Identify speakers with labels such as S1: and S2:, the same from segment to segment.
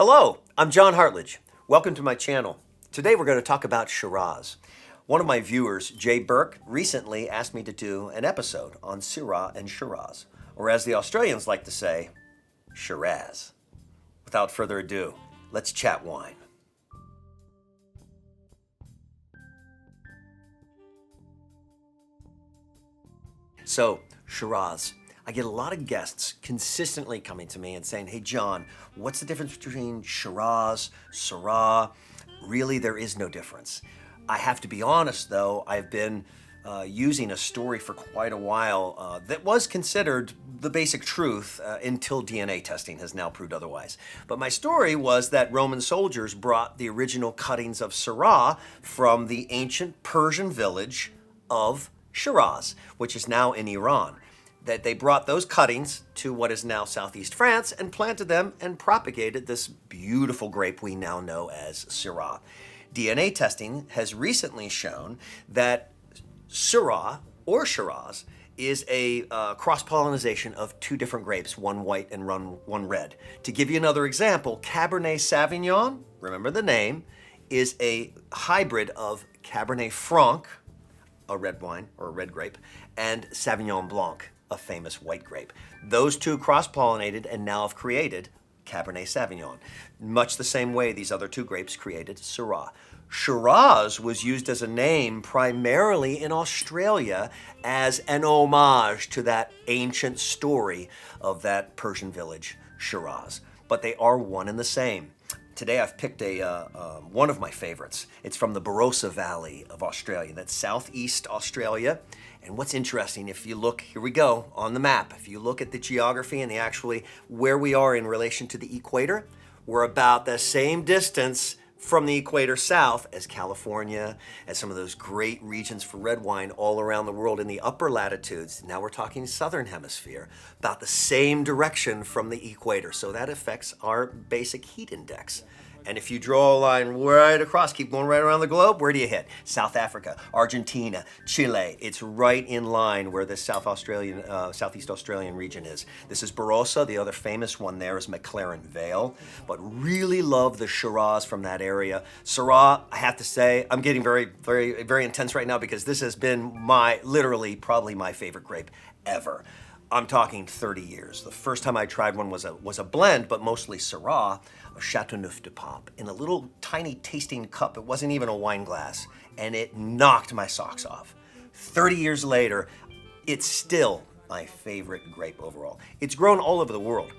S1: Hello, I'm John Hartledge. Welcome to my channel. Today we're going to talk about Shiraz. One of my viewers, Jay Burke, recently asked me to do an episode on Syrah and Shiraz, or as the Australians like to say, Shiraz. Without further ado, let's chat wine. So, Shiraz. I get a lot of guests consistently coming to me and saying, hey John, what's the difference between Shiraz, Syrah? Really, there is no difference. I have to be honest though, I've been using a story for quite a while that was considered the basic truth until DNA testing has now proved otherwise. But my story was that Roman soldiers brought the original cuttings of Syrah from the ancient Persian village of Shiraz, which is now in Iran. That they brought those cuttings to what is now southeast France and planted them and propagated this beautiful grape we now know as Syrah. DNA testing has recently shown that Syrah or Shiraz is a cross-pollination of two different grapes, one white and one red. To give you another example, Cabernet Sauvignon, remember the name, is a hybrid of Cabernet Franc, a red wine or a red grape, and Sauvignon Blanc, a famous white grape. Those two cross-pollinated and now have created Cabernet Sauvignon. Much the same way these other two grapes created Syrah. Shiraz was used as a name primarily in Australia as an homage to that ancient story of that Persian village, Shiraz. But they are one and the same. Today I've picked one of my favorites. It's from the Barossa Valley of Australia. That's southeast Australia. And what's interesting, if you look, here we go, on the map, if you look at the geography and actually where we are in relation to the equator, we're about the same distance from the equator south as California, as some of those great regions for red wine all around the world in the upper latitudes. Now we're talking southern hemisphere, about the same direction from the equator. So that affects our basic heat index. And if you draw a line right across, keep going right around the globe, where do you hit? South Africa, Argentina, Chile. It's right in line where the Southeast Australian region is. This is Barossa. The other famous one there is McLaren Vale. But really love the Shiraz from that area. Syrah, I have to say, I'm getting very, very, very intense right now because this has been literally probably my favorite grape ever. I'm talking 30 years. The first time I tried one was a blend, but mostly Syrah, a Chateauneuf-du-Pape, in a little tiny tasting cup. It wasn't even a wine glass, and it knocked my socks off. 30 years later, it's still my favorite grape overall. It's grown all over the world.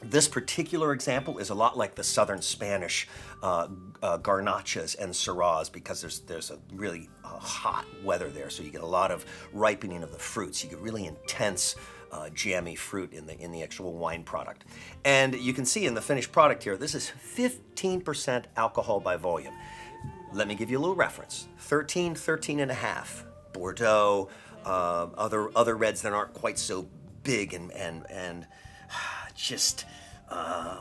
S1: This particular example is a lot like the southern Spanish Garnachas and Syrahs because there's a really hot weather there, so you get a lot of ripening of the fruits. You get really intense jammy fruit in the actual wine product. And you can see in the finished product here, this is 15% alcohol by volume. Let me give you a little reference. 13 and a half. Bordeaux, other reds that aren't quite so big and just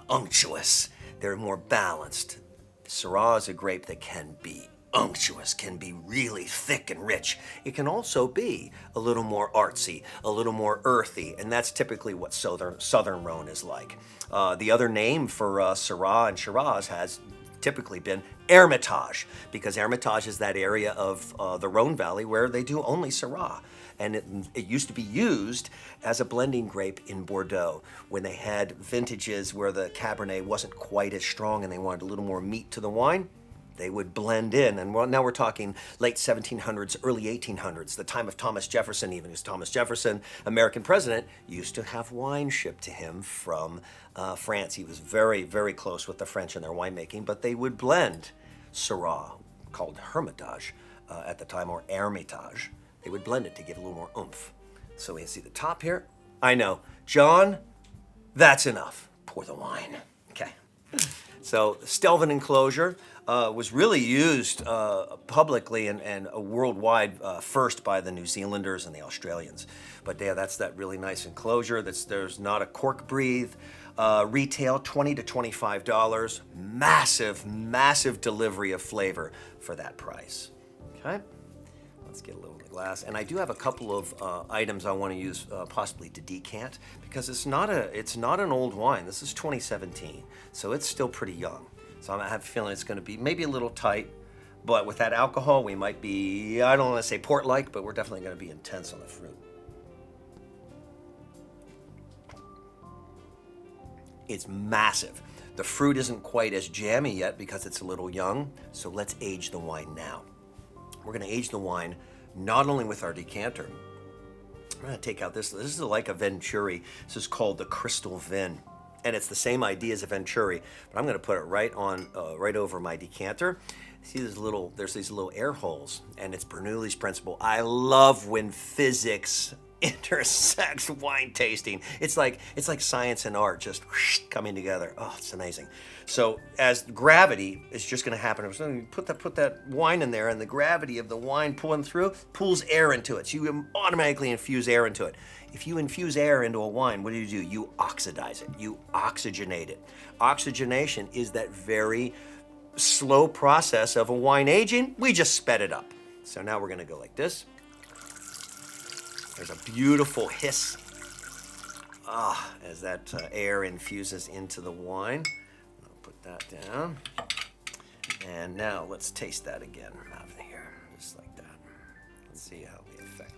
S1: unctuous. They're more balanced. Syrah is a grape that can be unctuous, can be really thick and rich. It can also be a little more artsy, a little more earthy, and that's typically what Southern Rhone is like. The other name for Syrah and Shiraz has typically been Hermitage, because Hermitage is that area of the Rhone Valley where they do only Syrah. And it used to be used as a blending grape in Bordeaux when they had vintages where the Cabernet wasn't quite as strong and they wanted a little more meat to the wine. They would blend in, and now we're talking late 1700s, early 1800s, the time of Thomas Jefferson even, because Thomas Jefferson, American president, used to have wine shipped to him from France. He was very, very close with the French in their winemaking, but they would blend Syrah, called Hermitage at the time, or Hermitage. They would blend it to give a little more oomph. So we can see the top here. I know, John, that's enough. Pour the wine. Okay. So Stelvin enclosure was really used publicly and worldwide first by the New Zealanders and the Australians. But yeah, that's that really nice enclosure. There's not a cork breathe. Retail $20 to $25. Massive, massive delivery of flavor for that price. Okay. Let's get a little of the glass. And I do have a couple of items I want to use possibly to decant, because it's not an old wine. This is 2017, so it's still pretty young. So I have a feeling it's going to be maybe a little tight, but with that alcohol, we might be, I don't want to say port-like, but we're definitely going to be intense on the fruit. It's massive. The fruit isn't quite as jammy yet because it's a little young, so let's age the wine now. We're gonna age the wine not only with our decanter. I'm gonna take out this is like a Venturi. This is called the Crystal Vin, and it's the same idea as a Venturi, but I'm gonna put it right on, right over my decanter. See there's these little air holes, and it's Bernoulli's principle. I love when physics intersects wine tasting. It's like science and art just coming together. Oh, it's amazing. So as gravity is just going to happen, so you put that wine in there, and the gravity of the wine pulling through pulls air into it. So you automatically infuse air into it. If you infuse air into a wine, what do? You oxidize it. You oxygenate it. Oxygenation is that very slow process of a wine aging. We just sped it up. So now we're going to go like this. There's a beautiful hiss as that air infuses into the wine. I'll put that down. And now let's taste that again out of here, just like that. Let's see how the effect.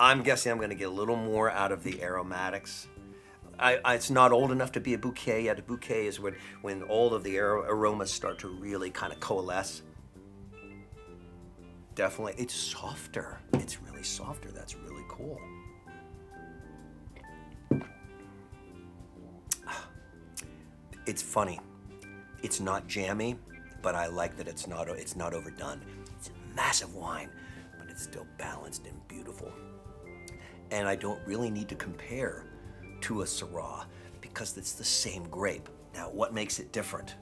S1: I'm guessing I'm going to get a little more out of the aromatics. It's not old enough to be a bouquet yet. A bouquet is when all of the aromas start to really kind of coalesce. Definitely, it's softer. It's really softer. That's really cool. It's funny. It's not jammy, but I like that it's not overdone. It's a massive wine, but it's still balanced and beautiful. And I don't really need to compare to a Syrah because it's the same grape. Now, what makes it different?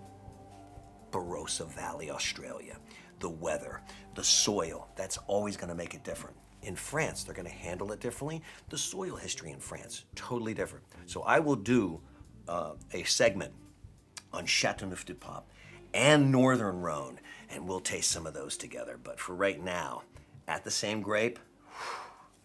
S1: Barossa Valley, Australia. The weather, the soil, that's always going to make it different. In France, they're going to handle it differently. The soil history in France, totally different. So I will do a segment on Châteauneuf-du-Pape and Northern Rhone, and we'll taste some of those together. But for right now, at the same grape,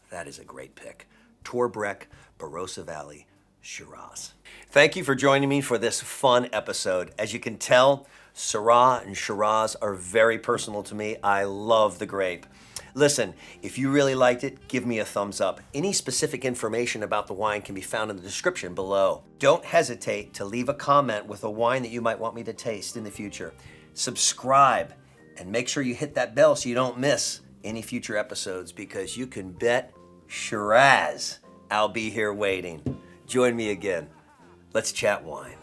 S1: that is a great pick. Torbreck, Barossa Valley, Shiraz. Thank you for joining me for this fun episode. As you can tell, Syrah and Shiraz are very personal to me. I love the grape. Listen, if you really liked it, give me a thumbs up. Any specific information about the wine can be found in the description below. Don't hesitate to leave a comment with a wine that you might want me to taste in the future. Subscribe and make sure you hit that bell so you don't miss any future episodes, because you can bet Shiraz I'll be here waiting. Join me again. Let's chat wine.